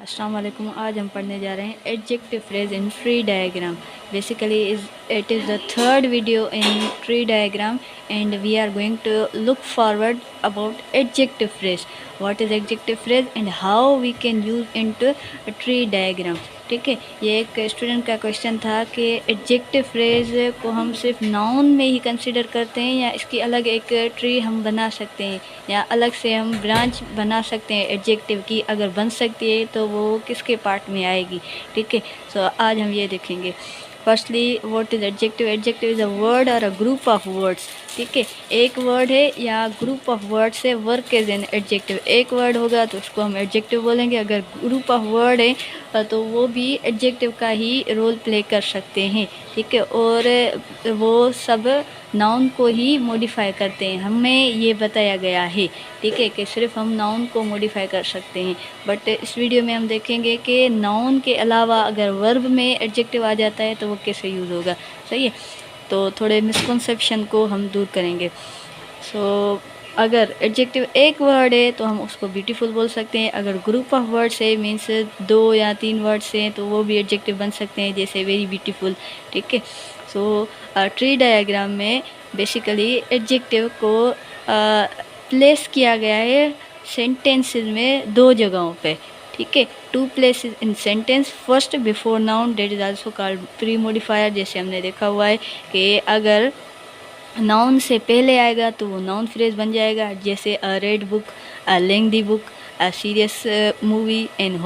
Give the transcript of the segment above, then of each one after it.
अस्सलाम वालेकुम। आज हम पढ़ने जा रहे हैं adjective phrase in tree diagram. Basically it is the third video in tree diagram and we are going to look forward about adjective phrase, what is adjective phrase and how we can use into tree diagram. ठीक है, ये एक student का question था कि adjective phrase को हम सिर्फ नाउन में ही कंसिडर करते हैं या इसकी अलग एक ट्री हम बना सकते हैं या अलग से हम ब्रांच बना सकते हैं एडजेक्टिव की। अगर बन सकती है तो वो किसके पार्ट में आएगी। ठीक है, सो आज हम ये देखेंगे। Firstly what is adjective. Adjective is a word और अ ग्रुप ऑफ वर्ड्स। ठीक है, एक वर्ड है या ग्रुप ऑफ वर्ड्स है, वर्क इज एन एडजेक्टिव। एक वर्ड होगा तो उसको हम एडजेक्टिव बोलेंगे, अगर ग्रुप ऑफ वर्ड है तो वो भी एडजेक्टिव का ही रोल प्ले कर सकते हैं। ठीक है, और वो सब नाउन को ही मॉडिफाई करते हैं, हमें ये बताया गया है। ठीक है, कि सिर्फ हम नाउन को मॉडिफाई कर सकते हैं। बट इस वीडियो में हम देखेंगे कि नाउन के अलावा अगर वर्ब में एडजेक्टिव आ जाता है तो वो कैसे यूज़ होगा। सही है, तो थोड़े मिसकंसेप्शन को हम दूर करेंगे। सो अगर एडजेक्टिव एक वर्ड है तो हम उसको ब्यूटीफुल बोल सकते हैं। अगर ग्रुप ऑफ वर्ड्स है मीन्स 2 या 3 वर्ड्स हैं तो वो भी एडजेक्टिव बन सकते हैं, जैसे वेरी ब्यूटीफुल। ठीक है, सो ट्री डायग्राम में बेसिकली एडजेक्टिव को प्लेस किया गया है सेंटेंसेस में 2 जगहों पे। ठीक है, 2 places in sentence. First before noun, that is also called pre modifier. जैसे हमने देखा हुआ है कि अगर नाउन से पहले आएगा तो वो नाउन फ्रेज बन जाएगा, जैसे a red book, a lengthy book, a serious movie and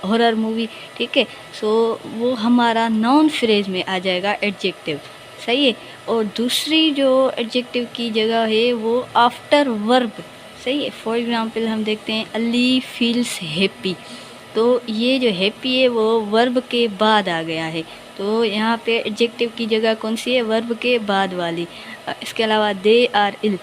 horror movie. ठीक है, सो वो हमारा नाउन फ्रेज में आ जाएगा एडजेक्टिव। सही है, और दूसरी जो एडजेक्टिव की जगह है वो आफ्टर वर्ब। सही है, फॉर एग्जांपल हम देखते हैं अली फील्स हैप्पी, तो ये जो हैप्पी है वो वर्ब के बाद आ गया है। तो यहाँ पे एडजेक्टिव की जगह कौन सी है, वर्ब के बाद वाली। इसके अलावा दे आर इल,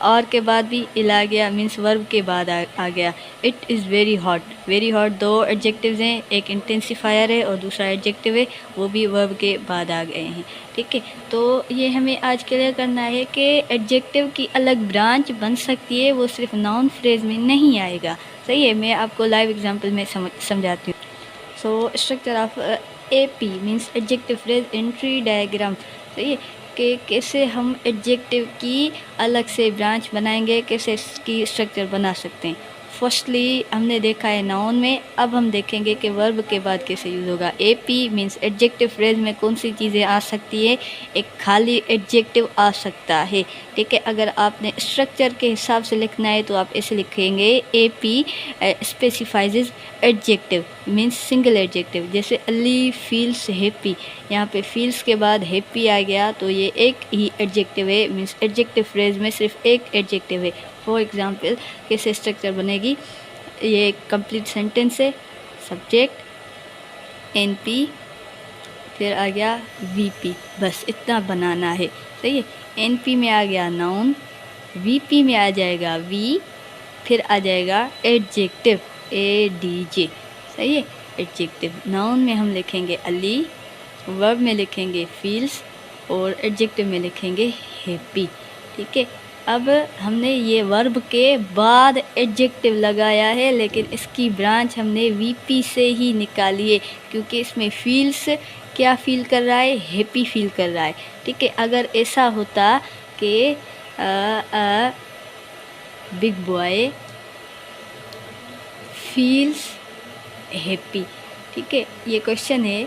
और के बाद भी इल आ गया, मीन्स वर्ब के बाद आ गया। It is very hot, very hot 2 adjectives हैं, एक इंटेंसिफायर है और दूसरा एडजेक्टिव है, वो भी वर्ब के बाद आ गए हैं। ठीक है, तो ये हमें आज क्लियर करना है कि एडजेक्टिव की अलग ब्रांच बन सकती है, वो सिर्फ नाउन फ्रेज में नहीं आएगा। सही है, मैं आपको लाइव एग्जांपल में समझाती हूँ। So structure of AP means adjective phrase in tree diagram. सही है, कि कैसे हम एडजेक्टिव की अलग से ब्रांच बनाएंगे, कैसे इसकी स्ट्रक्चर बना सकते हैं। फर्स्टली हमने देखा है नाउन में, अब हम देखेंगे कि वर्ब के बाद कैसे यूज़ होगा। AP मीन्स एडजेक्टिव फ्रेज में कौन सी चीज़ें आ सकती है, एक खाली एडजेक्टिव आ सकता है। ठीक है, अगर आपने स्ट्रक्चर के हिसाब से लिखना है तो आप ऐसे लिखेंगे AP specifies adjective means single adjective. जैसे अली फील्स हैप्पी, यहाँ पे फील्स के बाद हैप्पी आ गया तो ये एक ही एडजेक्टिव है, मीन्स एडजेक्टिव फ्रेज में सिर्फ एक एडजेक्टिव है। फॉर एग्जांपल कैसे स्ट्रक्चर बनेगी, ये कंप्लीट सेंटेंस है, सब्जेक्ट NP, फिर आ गया VP, बस इतना बनाना है। सही है, NP में आ गया नाउन, VP में आ जाएगा V, फिर आ जाएगा एडजेक्टिव ADJ। सही है, एडजेक्टिव नाउन में हम लिखेंगे अली, वर्ब में लिखेंगे फील्स और एडजेक्टिव में लिखेंगे हैप्पी। ठीक है, अब हमने ये वर्ब के बाद एडजेक्टिव लगाया है, लेकिन इसकी ब्रांच हमने VP से ही निकाली है, क्योंकि इसमें फील्स क्या फील कर रहा है, हैप्पी फील कर रहा है। ठीक है, अगर ऐसा होता कि बिग बॉय फील्स हैप्पी। ठीक है, ये क्वेश्चन है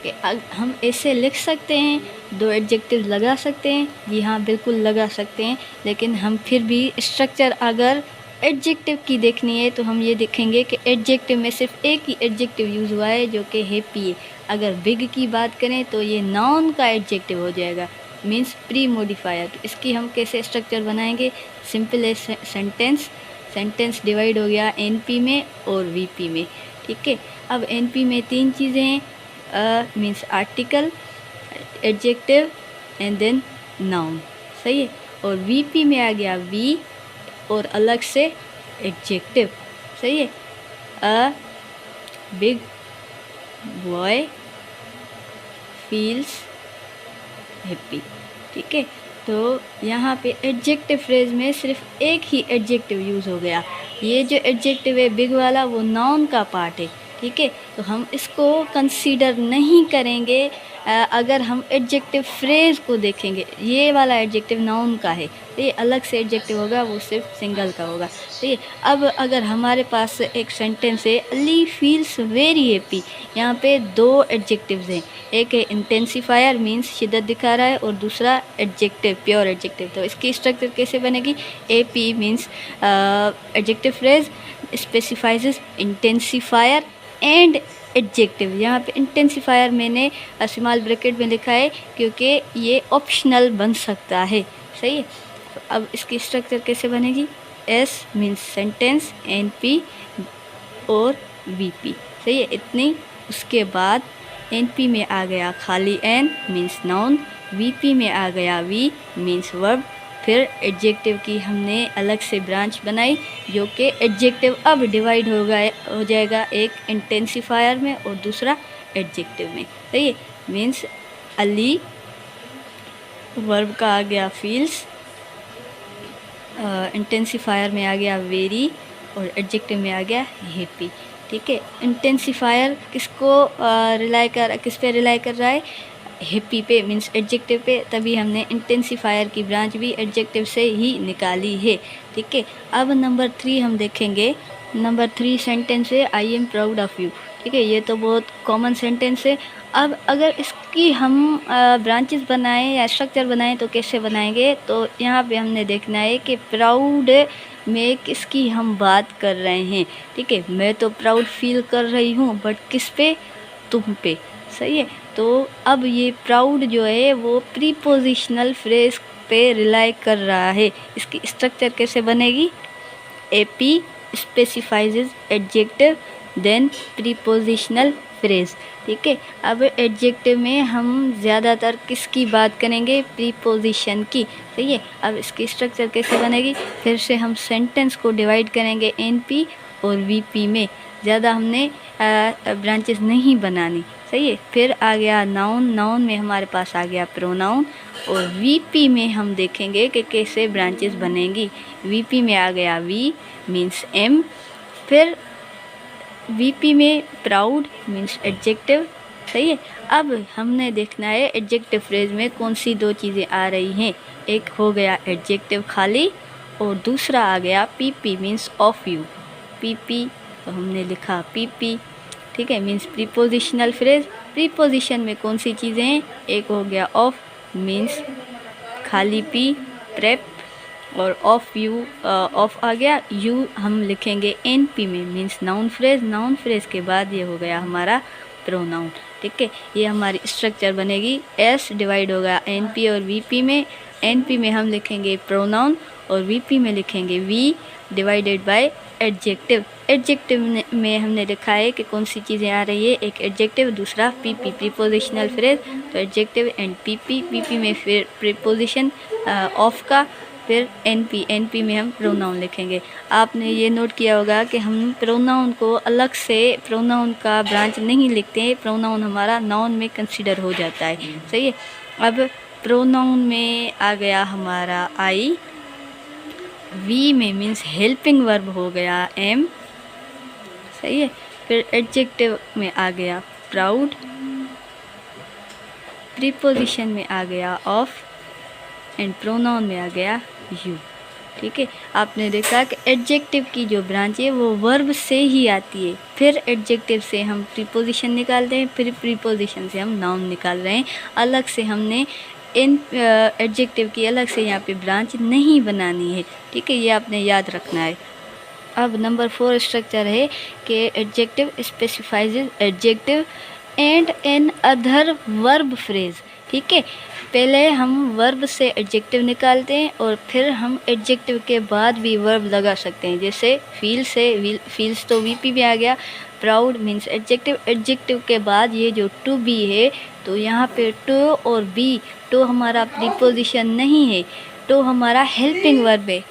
कि हम ऐसे लिख सकते हैं, 2 एडजेक्टिव लगा सकते हैं। जी हाँ, बिल्कुल लगा सकते हैं, लेकिन हम फिर भी स्ट्रक्चर अगर एडजेक्टिव की देखनी है तो हम ये देखेंगे कि एडजेक्टिव में सिर्फ एक ही एडजेक्टिव यूज़ हुआ है जो कि हैप्पी है। अगर बिग की बात करें तो ये नाउन का एडजेक्टिव हो जाएगा, मीन्स प्री मॉडिफायर। तो इसकी हम कैसे स्ट्रक्चर बनाएंगे, सिंपल है सेंटेंस, सेंटेंस डिवाइड हो गया NP में और VP में। ठीक है, अब NP में 3 चीज़ें हैं, means article, adjective and then noun. सही है, और VP में आ गया V और अलग से एडजेक्टिव। सही है, a big boy feels happy. ठीक है, तो यहाँ पे एडजेक्टिव फ्रेज में सिर्फ एक ही एडजेक्टिव यूज़ हो गया। ये जो एडजेक्टिव है बिग वाला वो नाउन का पार्ट है, ठीक है, तो हम इसको कंसीडर नहीं करेंगे अगर हम एडजेक्टिव फ्रेज को देखेंगे। ये वाला एडजेक्टिव नाउन का है, तो ये अलग से एडजेक्टिव होगा, वो सिर्फ सिंगल का होगा। तो ये अब अगर हमारे पास एक सेंटेंस है, अली फील्स वेरी हैप्पी, यहाँ पे दो एडजेक्टिव्स हैं, एक है इंटेंसिफायर मीन्स शिद्दत दिखा रहा है, और दूसरा एडजेक्टिव प्योर एडजेक्टिव। तो इसकी स्ट्रक्चर कैसे बनेगी? A P means adjective phrase specifies intensifier and adjective. यहाँ पे इंटेंसिफायर मैंने स्मॉल ब्रैकेट में लिखा है क्योंकि ये ऑप्शनल बन सकता है। सही है, तो अब इसकी स्ट्रक्चर कैसे बनेगी? S means sentence, N P और वी पी। सही है, इतनी। उसके बाद एन पी में आ गया खाली N means noun, V P में आ गया वी मीन्स वर्ब। फिर एडजेक्टिव की हमने अलग से ब्रांच बनाई, जो कि एडजेक्टिव अब डिवाइड हो जाएगा, एक इंटेंसिफायर में और दूसरा एडजेक्टिव में। सही है, मीन्स अली, वर्ब का आ गया फील्स, इंटेंसिफायर में आ गया वेरी और एडजेक्टिव में आ गया हैप्पी। ठीक है, इंटेंसिफायर किस पे रिलाई कर रहा है? हैप्पी पे मीन्स एडजेक्टिव पे, तभी हमने इंटेंसिफायर की ब्रांच भी एडजेक्टिव से ही निकाली है। ठीक है, अब नंबर 3 हम देखेंगे। नंबर 3 सेंटेंस है I am proud of you. ठीक है, ये तो बहुत कॉमन सेंटेंस है। अब अगर इसकी हम ब्रांचेस बनाएं या स्ट्रक्चर बनाएं तो कैसे बनाएंगे? तो यहाँ पे हमने देखना है कि प्राउड में किसकी हम बात कर रहे हैं। ठीक है, मैं तो प्राउड फील कर रही हूँ, बट किस पे? तुम पे। सही है, तो अब ये प्राउड जो है वो प्रीपोजिशनल फ्रेज पे रिलाई कर रहा है। इसकी स्ट्रक्चर कैसे बनेगी? A P specifies adjective then prepositional phrase. ठीक है, अब एडजेक्टिव में हम ज़्यादातर किसकी बात करेंगे? प्रीपोजिशन की। सही है, अब इसकी स्ट्रक्चर कैसे बनेगी? फिर से हम सेंटेंस को डिवाइड करेंगे एन पी और वी पी में, ज़्यादा हमने ब्रांचेस नहीं बनानी। सही है, फिर आ गया नाउन, नाउन में हमारे पास आ गया प्रोनाउन, और वीपी में हम देखेंगे कि कैसे ब्रांचेस बनेंगी। वीपी में आ गया वी मीन्स एम, फिर वीपी में प्राउड मीन्स एडजेक्टिव। सही है, अब हमने देखना है एडजेक्टिव फ्रेज में कौन सी दो चीज़ें आ रही हैं। एक हो गया एडजेक्टिव खाली और दूसरा आ गया PP means of you. PP तो हमने लिखा पीपी। ठीक है, मीन्स प्रीपोजिशनल फ्रेज। प्रीपोजिशन में कौन सी चीज़ें हैं? एक हो गया ऑफ मीन्स खाली पी प्रेप, और ऑफ यू ऑफ आ गया, यू हम लिखेंगे एन पी में means noun phrase. Noun phrase के बाद ये हो गया हमारा प्रोनाउन। ठीक है, ये हमारी स्ट्रक्चर बनेगी। एस डिवाइड होगा एन पी और वी पी में। एन पी में हम लिखेंगे प्रोनाउन और वी पी में लिखेंगे V divided by adjective. Adjective में हमने लिखा है कि कौन सी चीज़ें आ रही है, एक एडजेक्टिव, दूसरा पीपी प्रीपोजिशनल फ्रेज। तो एडजेक्टिव एंड पीपी, पीपी में फिर प्रीपोजिशन ऑफ का, फिर एनपी, एनपी में हम प्रोनाउन लिखेंगे। आपने ये नोट किया होगा कि हम प्रोनाउन को अलग से प्रोनाउन का ब्रांच नहीं लिखते हैं, प्रोनाउन हमारा नाउन में कंसीडर हो जाता है। सही है, अब प्रोनाउन में आ गया हमारा आई, वी में मीन्स हेल्पिंग वर्ब हो गया एम। सही है, फिर एडजेक्टिव में आ गया प्राउड, प्रीपोजिशन में आ गया ऑफ एंड प्रोनाउन में आ गया यू। ठीक है, आपने देखा कि एडजेक्टिव की जो ब्रांच है वो वर्ब से ही आती है, फिर एडजेक्टिव से हम प्रीपोजिशन निकालते हैं, फिर प्रीपोजिशन से हम नाउन निकाल रहे हैं। अलग से हमने इन एडजेक्टिव की अलग से यहाँ पे ब्रांच नहीं बनानी है। ठीक है, ये आपने याद रखना है। अब नंबर 4 स्ट्रक्चर है कि adjective specifies adjective and another verb phrase. ठीक है, पहले हम वर्ब से एडजेक्टिव निकालते हैं और फिर हम एडजेक्टिव के बाद भी वर्ब लगा सकते हैं। जैसे फील से फील्स तो वीपी में आ गया, प्राउड मीन्स एडजेक्टिव, एडजेक्टिव के बाद ये जो टू बी है तो यहाँ पे टू और बी, टू हमारा प्रीपोजिशन नहीं है, टू हमारा हेल्पिंग वर्ब है।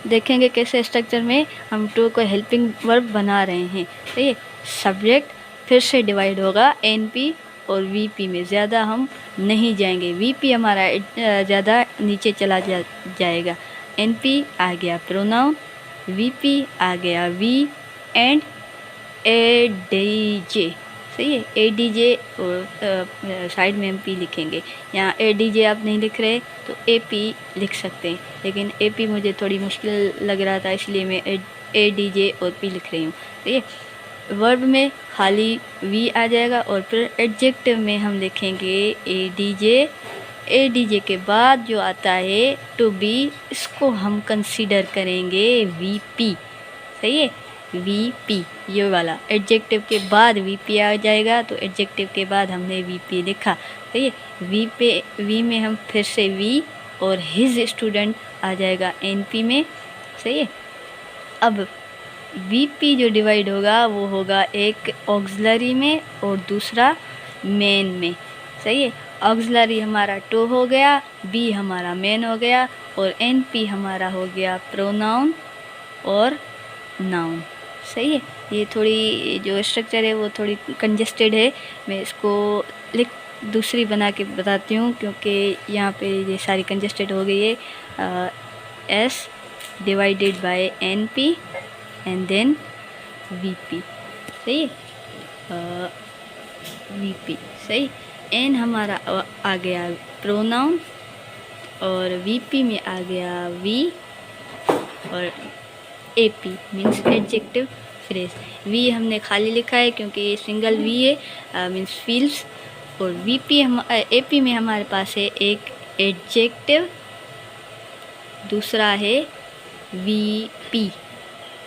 देखेंगे कैसे स्ट्रक्चर में हम टू को हेल्पिंग वर्ब बना रहे हैं। ठीक है, सब्जेक्ट फिर से डिवाइड होगा एनपी और वीपी में, ज़्यादा हम नहीं जाएंगे, वीपी हमारा ज़्यादा नीचे चला जाएगा। एनपी आ गया प्रोनाउन, वीपी आ गया V and A D J, सही है, ए डी जे, और साइड में हम पी लिखेंगे। यहाँ ए डी जे आप नहीं लिख रहे तो ए पी लिख सकते हैं, लेकिन ए पी मुझे थोड़ी मुश्किल लग रहा था, इसलिए मैं ए डी जे और पी लिख रही हूँ। ठीक है, वर्ब में खाली वी आ जाएगा और फिर एडजेक्टिव में हम लिखेंगे ए डी जे। ए डी जे के बाद जो आता है टू बी, इसको हम कंसीडर करेंगे वी पी, सही है, वी पी, ये वाला एडजेक्टिव के बाद वी पी आ जाएगा, तो एडजेक्टिव के बाद हमने वी पी लिखा, सही है। वी में हम फिर से वी और हिज स्टूडेंट आ जाएगा एन पी में, सही है। अब वी पी जो डिवाइड होगा वो होगा एक ऑक्सिलरी में और दूसरा मेन में, सही है। ऑक्सिलरी हमारा टू हो गया, बी हमारा मेन हो गया और एन पी हमारा हो गया प्रोनाउन और नाउन, सही है। ये थोड़ी जो स्ट्रक्चर है वो थोड़ी कंजेस्टेड है, मैं इसको दूसरी बना के बताती हूँ, क्योंकि यहाँ पे ये सारी कंजेस्टेड हो गई है। S divided by N P and then V P, सही है, वी पी, सही। एन हमारा आ गया प्रोनाउन और वी पी में आ गया वी और A P means adjective phrase. V हमने खाली लिखा है क्योंकि ये सिंगल वी है, मीन्स फील्स, और वी पी ए पी में हमारे पास है एक एडजेक्टिव, दूसरा है V P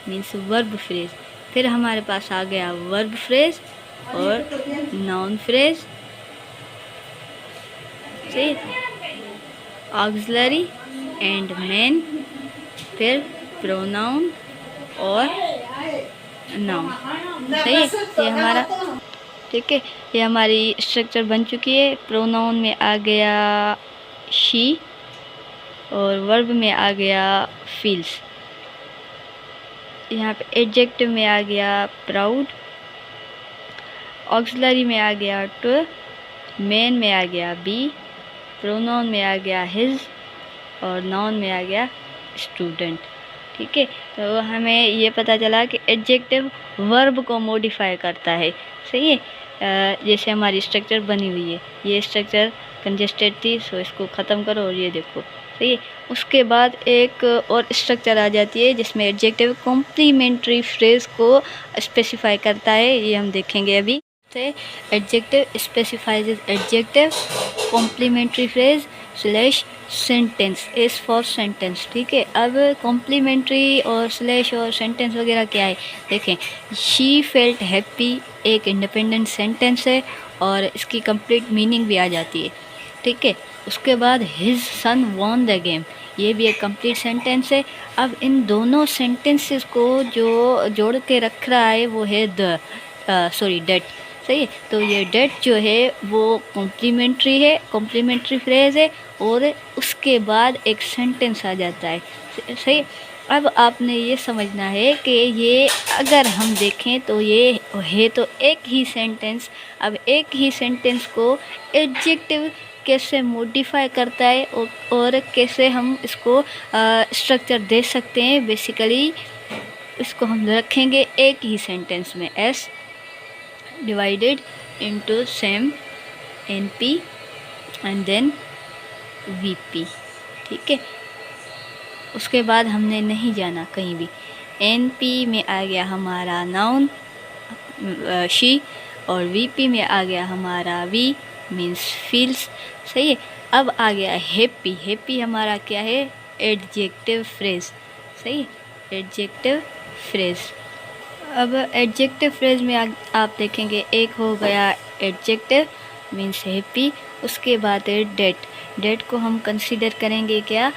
means verb phrase. फिर हमारे पास आ गया वर्ब फ्रेज और नाउन फ्रेज, सही, ऑक्सिलरी एंड मेन, फिर प्रोनाउन और नाउन, सही है। ये हमारा, ठीक है, ये हमारी स्ट्रक्चर बन चुकी है। प्रोनाउन में आ गया शी और वर्ब में आ गया फील्स, यहाँ पे एडजेक्टिव में आ गया प्राउड, ऑक्सिलरी में आ गया टू, मेन में आ गया बी, प्रोनाउन में आ गया हिज और नाउन में आ गया स्टूडेंट, ठीक है। तो हमें ये पता चला कि एडजेक्टिव वर्ब को मॉडिफाई करता है, सही है। जैसे हमारी स्ट्रक्चर बनी हुई है, ये स्ट्रक्चर कंजेस्टेड थी, सो इसको ख़त्म करो और ये देखो, सही है। उसके बाद एक और स्ट्रक्चर आ जाती है जिसमें एडजेक्टिव कॉम्प्लीमेंट्री फ्रेज को स्पेसिफाई करता है, ये हम देखेंगे अभी। Adjective specifies adjective complementary phrase slash sentence, S for sentence, ठीक है। अब कॉम्प्लीमेंट्री और स्लैश और सेंटेंस वगैरह क्या है देखें। शी फेल्ट हैप्पी एक इंडिपेंडेंट सेंटेंस है और इसकी कंप्लीट मीनिंग भी आ जाती है, ठीक है। उसके बाद his son won the game, ये भी एक कंप्लीट सेंटेंस है। अब इन दोनों सेंटेंसेस को जो जोड़ के रख रहा है वो है डेट, सही है। तो ये डेट जो है वो कॉम्प्लीमेंट्री है, कॉम्प्लीमेंट्री फ्रेज है और उसके बाद एक सेंटेंस आ जाता है, सही। अब आपने ये समझना है कि ये अगर हम देखें तो ये है तो एक ही सेंटेंस। अब एक ही सेंटेंस को एडजेक्टिव कैसे मॉडिफाई करता है और कैसे हम इसको स्ट्रक्चर दे सकते हैं, बेसिकली इसको हम रखेंगे एक ही सेंटेंस में, S divided into same N P and then V P, ठीक है। उसके बाद हमने नहीं जाना कहीं भी। एन पी में आ गया हमारा नाउन शी और वी पी में आ गया हमारा वी मीन्स फील्स, सही है। अब आ गया हैप्पी, हैप्पी हमारा क्या है, एडजेक्टिव फ्रेज, सही है, एडजेक्टिव फ्रेज। अब एडजेक्टिव फ्रेज में आप देखेंगे एक हो गया एडजेक्टिव मीन्स हैप्पी, उसके बाद है डेट, डेट को हम कंसीडर करेंगे क्या,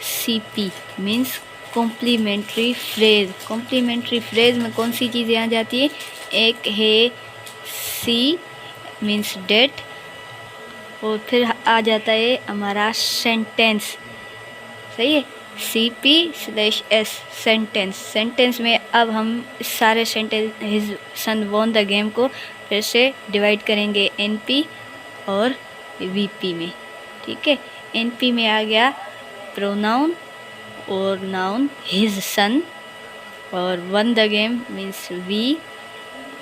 C P means complementary phrase. Complementary phrase में कौन सी चीज़ें आ जाती है, एक है सी मीन्स डेट और फिर आ जाता है हमारा सेंटेंस, सही है, C P slash S sentence. Sentence में अब हम इस सारे sentence his son won the game को फिर से डिवाइड करेंगे एन पी और वी पी में, ठीक है। एन पी में आ गया प्रोनाउन और नाउन हिज सन और won the game means V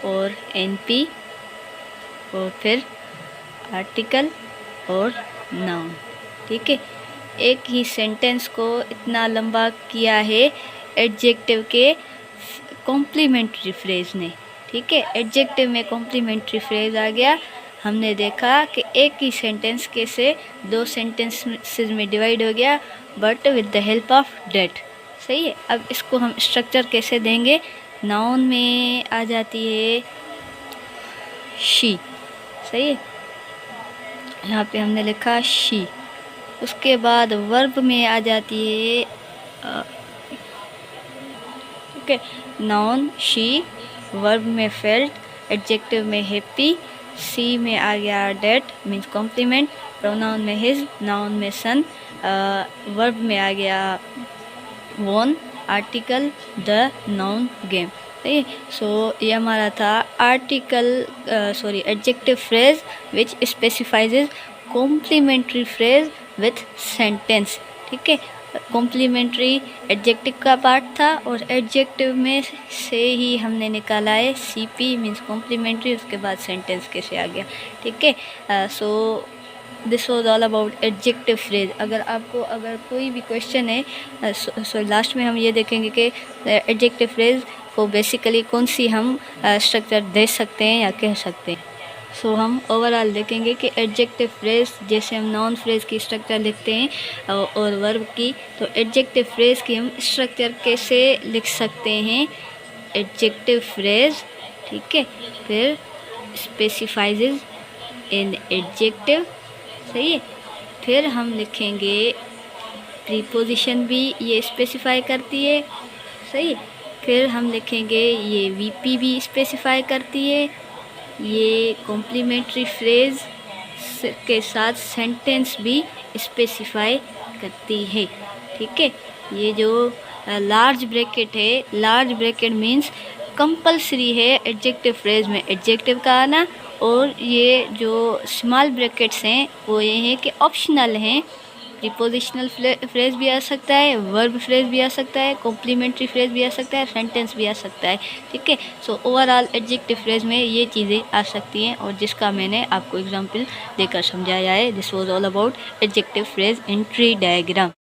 और NP और फिर आर्टिकल और नाउन। ठीक है, एक ही सेंटेंस को इतना लंबा किया है एडजेक्टिव के कॉम्प्लीमेंट्री फ्रेज ने। ठीक है, एडजेक्टिव में कॉम्प्लीमेंट्री फ्रेज आ गया। हमने देखा कि एक ही सेंटेंस कैसे दो सेंटेंसेस में डिवाइड हो गया, but with the help of that. सही है, अब इसको हम स्ट्रक्चर कैसे देंगे। नाउन में आ जाती है शी। सही है, यहाँ पे हमने लिखा शी। उसके बाद वर्ब में आ जाती है ओके, नाउन शी, वर्ब में फेल्ट, एडजेक्टिव में हैप्पी, सी में आ गया डेट मीन्स कॉम्प्लीमेंट, प्रोनाउन में हिज, नाउन में सन, वर्ब में आ गया won, article the, noun game. सही है, सो ये हमारा था article adjective phrase which specifies complementary phrase with sentence. ठीक है, कॉम्प्लीमेंट्री एडजेक्टिव का पार्ट था और एडजेक्टिव में से ही हमने निकाला है CP मीन्स कॉम्प्लीमेंट्री, उसके बाद सेंटेंस कैसे आ गया। ठीक है, so this was all about adjective phrase. अगर कोई भी क्वेश्चन है सो लास्ट में हम ये देखेंगे कि एडजेक्टिव फ्रेज को बेसिकली कौन सी हम स्ट्रक्चर दे सकते हैं या कह सकते हैं। सो हम ओवरऑल देखेंगे कि एडजेक्टिव फ्रेज जैसे हम नाउन फ्रेज की स्ट्रक्चर लिखते हैं और वर्ब की, तो एडजेक्टिव फ्रेज की हम स्ट्रक्चर कैसे लिख सकते हैं। एडजेक्टिव फ्रेज, ठीक है, फिर स्पेसिफाइज इन एडजेक्टिव। सही है, फिर हम लिखेंगे प्रीपोजिशन भी ये स्पेसिफाई करती है। सही है, फिर हम लिखेंगे ये VP भी स्पेसिफाई करती है, ये कॉम्प्लीमेंट्री फ्रेज के साथ सेंटेंस भी स्पेसिफाई करती है। ठीक है, ये जो लार्ज ब्रैकेट है, लार्ज ब्रैकेट मीन्स कंपलसरी है एडजेक्टिव फ्रेज में एडजेक्टिव का आना, और ये जो स्मॉल ब्रैकेट्स हैं वो ये हैं कि ऑप्शनल हैं। प्रीपोजिशनल फ्रेज भी आ सकता है, वर्ब फ्रेज भी आ सकता है, कॉम्प्लीमेंट्री फ्रेज भी आ सकता है, सेंटेंस भी आ सकता है। ठीक है, सो ओवरऑल एडजेक्टिव फ्रेज में ये चीज़ें आ सकती हैं और जिसका मैंने आपको एग्जांपल देकर समझाया है। This was all about adjective phrase in tree diagram.